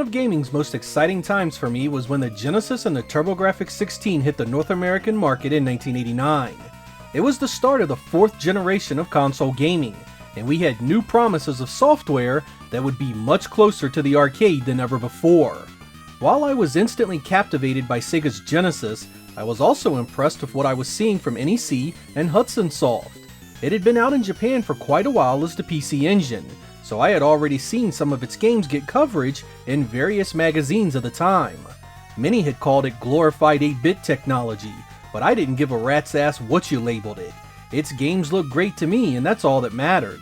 of gaming's most exciting times for me was when the Genesis and the Turbografx 16 hit the North American market in 1989. It was the start of the 4th generation of console gaming, and we had new promises of software that would be much closer to the arcade than ever before. While I was instantly captivated by Sega's Genesis, I was also impressed with what I was seeing from NEC and Hudson Soft. It had been out in Japan for quite a while as the PC Engine, so I had already seen some of its games get coverage in various magazines of the time. Many had called it glorified 8-bit technology, but I didn't give a rat's ass what you labeled it. Its games looked great to me, and that's all that mattered.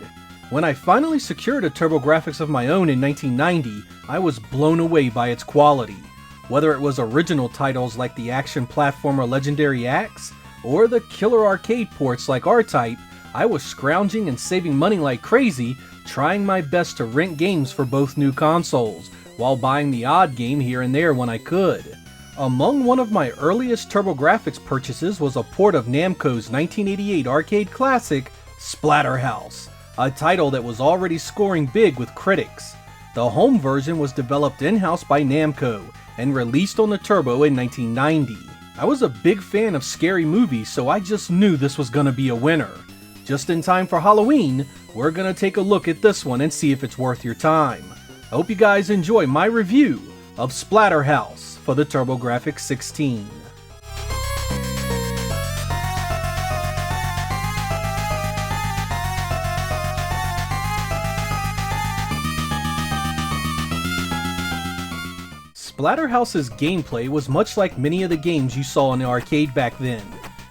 When I finally secured a Turbografx of my own in 1990, I was blown away by its quality. Whether it was original titles like the action platformer Legendary Axe, or the killer arcade ports like R-Type, I was scrounging and saving money like crazy, trying my best to rent games for both new consoles, while buying the odd game here and there when I could. Among one of my earliest Turbografx purchases was a port of Namco's 1988 arcade classic, Splatterhouse, a title that was already scoring big with critics. The home version was developed in-house by Namco, and released on the Turbo in 1990. I was a big fan of scary movies, so I just knew this was gonna be a winner. Just in time for Halloween, we're gonna take a look at this one and see if it's worth your time. I hope you guys enjoy my review of Splatterhouse for the Turbografx 16. Splatterhouse's gameplay was much like many of the games you saw in the arcade back then.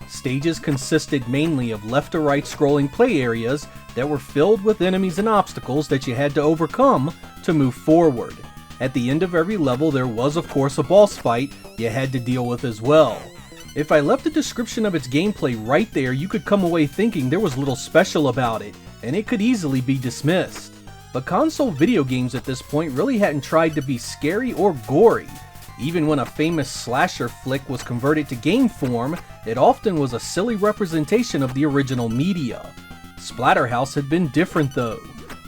Stages consisted mainly of left to right scrolling play areas that were filled with enemies and obstacles that you had to overcome to move forward. At the end of every level there was of course a boss fight you had to deal with as well. If I left a description of its gameplay right there, you could come away thinking there was little special about it, and it could easily be dismissed. But console video games at this point really hadn't tried to be scary or gory. Even when a famous slasher flick was converted to game form, it often was a silly representation of the original media. Splatterhouse had been different though.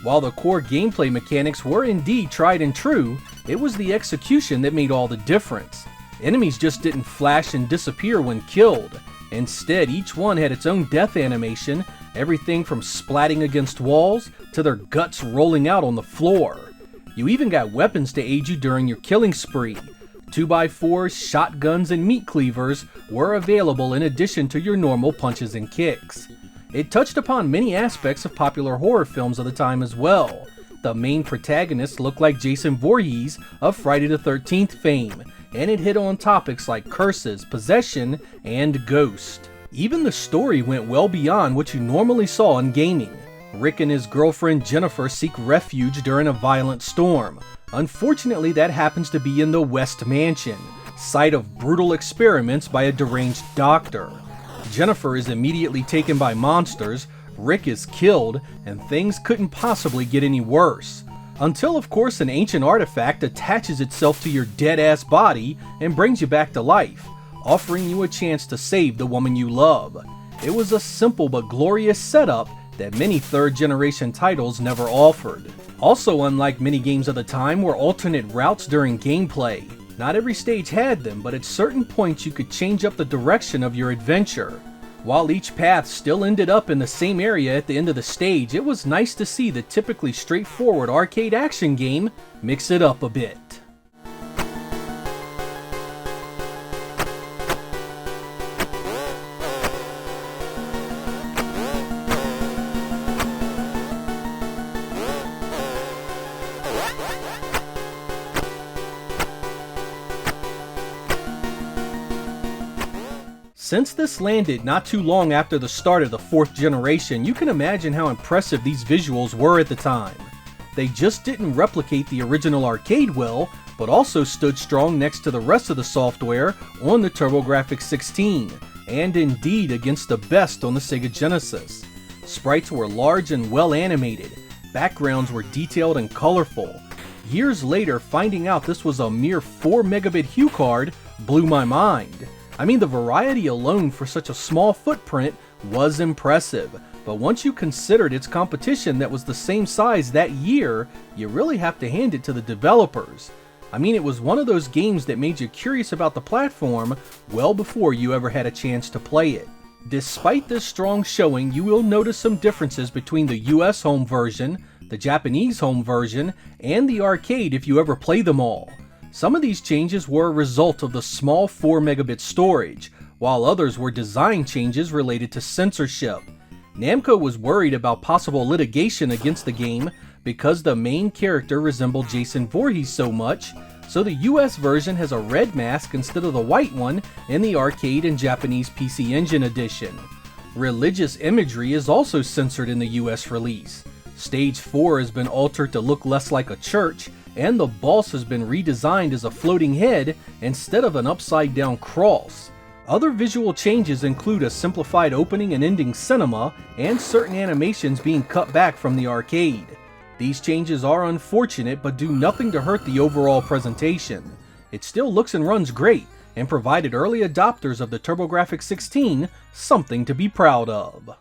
While the core gameplay mechanics were indeed tried and true, it was the execution that made all the difference. Enemies just didn't flash and disappear when killed. Instead, each one had its own death animation, everything from splatting against walls to their guts rolling out on the floor. You even got weapons to aid you during your killing spree. 2x4s, shotguns, and meat cleavers were available in addition to your normal punches and kicks. It touched upon many aspects of popular horror films of the time as well. The main protagonist looked like Jason Voorhees of Friday the 13th fame, and it hit on topics like curses, possession, and ghost. Even the story went well beyond what you normally saw in gaming. Rick and his girlfriend Jennifer seek refuge during a violent storm. Unfortunately, that happens to be in the West Mansion, site of brutal experiments by a deranged doctor. Jennifer is immediately taken by monsters, Rick is killed, and things couldn't possibly get any worse. Until, of course, an ancient artifact attaches itself to your dead-ass body and brings you back to life, offering you a chance to save the woman you love. It was a simple but glorious setup that many third-generation titles never offered. Also, unlike many games of the time, were alternate routes during gameplay. Not every stage had them, but at certain points you could change up the direction of your adventure. While each path still ended up in the same area at the end of the stage, it was nice to see the typically straightforward arcade action game mix it up a bit. Since this landed not too long after the start of the 4th generation, you can imagine how impressive these visuals were at the time. They just didn't replicate the original arcade well, but also stood strong next to the rest of the software on the Turbografx 16, and indeed against the best on the Sega Genesis. Sprites were large and well animated, backgrounds were detailed and colorful. Years later, finding out this was a mere 4 megabit hue card blew my mind. I mean, the variety alone for such a small footprint was impressive, but once you considered its competition that was the same size that year, you really have to hand it to the developers. I mean, it was one of those games that made you curious about the platform well before you ever had a chance to play it. Despite this strong showing, you will notice some differences between the US home version, the Japanese home version, and the arcade if you ever play them all. Some of these changes were a result of the small 4 megabit storage, while others were design changes related to censorship. Namco was worried about possible litigation against the game because the main character resembled Jason Voorhees so much, so the US version has a red mask instead of the white one in the arcade and Japanese PC Engine edition. Religious imagery is also censored in the US release. Stage 4 has been altered to look less like a church, and the boss has been redesigned as a floating head instead of an upside down cross. Other visual changes include a simplified opening and ending cinema, and certain animations being cut back from the arcade. These changes are unfortunate but do nothing to hurt the overall presentation. It still looks and runs great, and provided early adopters of the Turbografx 16 something to be proud of.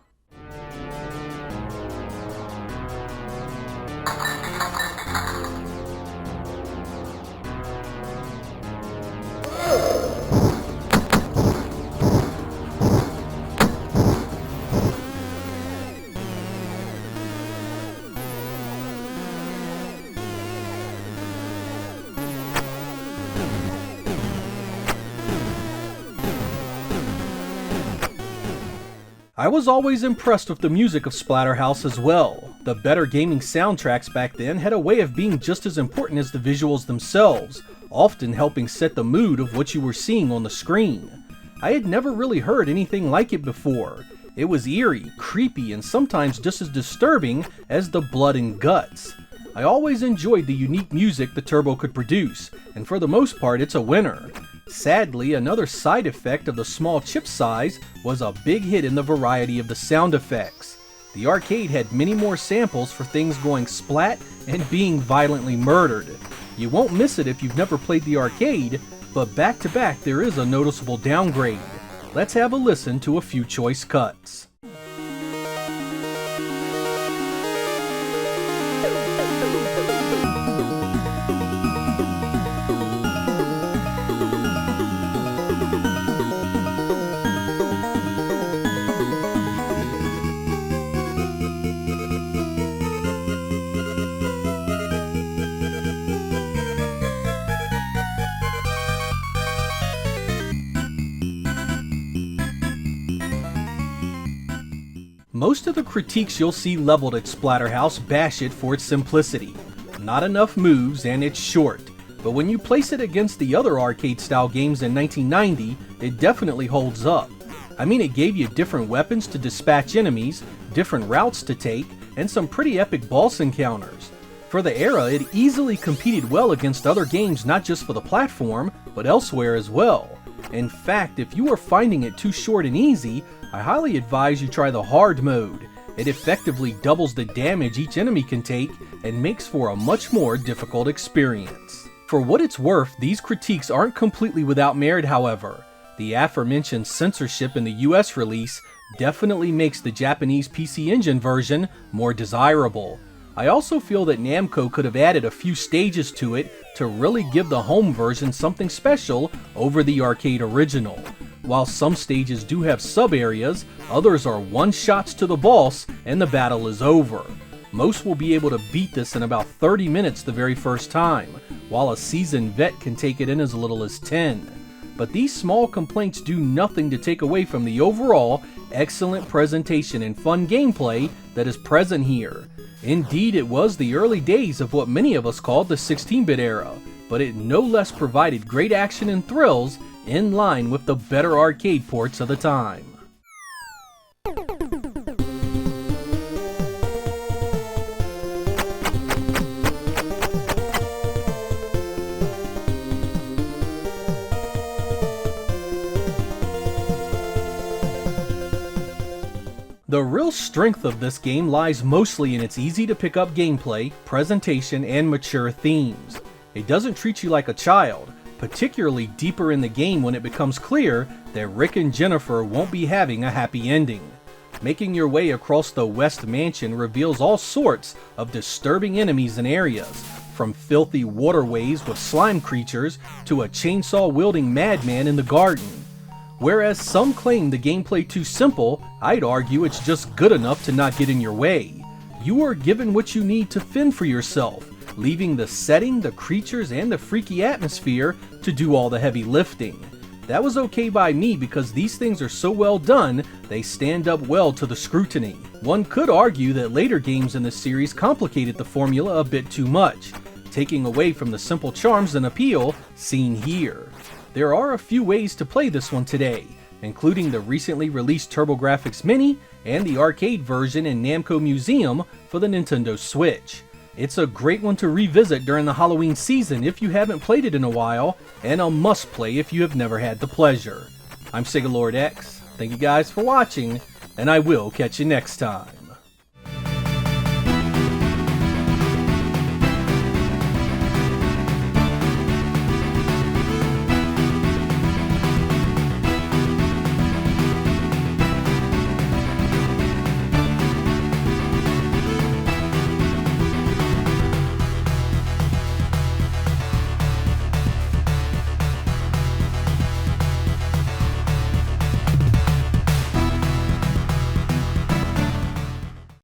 I was always impressed with the music of Splatterhouse as well. The better gaming soundtracks back then had a way of being just as important as the visuals themselves, often helping set the mood of what you were seeing on the screen. I had never really heard anything like it before. It was eerie, creepy, and sometimes just as disturbing as the blood and guts. I always enjoyed the unique music the Turbo could produce, and for the most part it's a winner. Sadly, another side effect of the small chip size was a big hit in the variety of the sound effects. The arcade had many more samples for things going splat and being violently murdered. You won't miss it if you've never played the arcade, but back to back there is a noticeable downgrade. Let's have a listen to a few choice cuts. Most of the critiques you'll see leveled at Splatterhouse bash it for its simplicity. Not enough moves and it's short, but when you place it against the other arcade-style games in 1990, it definitely holds up. I mean, it gave you different weapons to dispatch enemies, different routes to take, and some pretty epic boss encounters. For the era, it easily competed well against other games not just for the platform, but elsewhere as well. In fact, if you are finding it too short and easy, I highly advise you try the hard mode. It effectively doubles the damage each enemy can take and makes for a much more difficult experience. For what it's worth, these critiques aren't completely without merit, however. The aforementioned censorship in the US release definitely makes the Japanese PC Engine version more desirable. I also feel that Namco could have added a few stages to it to really give the home version something special over the arcade original. While some stages do have sub-areas, others are one-shots to the boss and the battle is over. Most will be able to beat this in about 30 minutes the very first time, while a seasoned vet can take it in as little as 10. But these small complaints do nothing to take away from the overall excellent presentation and fun gameplay that is present here. Indeed, it was the early days of what many of us called the 16-bit era, but it no less provided great action and thrills in line with the better arcade ports of the time. The real strength of this game lies mostly in its easy to pick up gameplay, presentation, and mature themes. It doesn't treat you like a child, particularly deeper in the game when it becomes clear that Rick and Jennifer won't be having a happy ending. Making your way across the West Mansion reveals all sorts of disturbing enemies and areas, from filthy waterways with slime creatures to a chainsaw-wielding madman in the garden. Whereas some claim the gameplay too simple, I'd argue it's just good enough to not get in your way. You are given what you need to fend for yourself, leaving the setting, the creatures, and the freaky atmosphere to do all the heavy lifting. That was okay by me because these things are so well done, they stand up well to the scrutiny. One could argue that later games in the series complicated the formula a bit too much, taking away from the simple charms and appeal seen here. There are a few ways to play this one today, including the recently released Turbografx Mini and the arcade version in Namco Museum for the Nintendo Switch. It's a great one to revisit during the Halloween season if you haven't played it in a while, and a must-play if you have never had the pleasure. I'm Sega X. Thank you guys for watching, and I will catch you next time.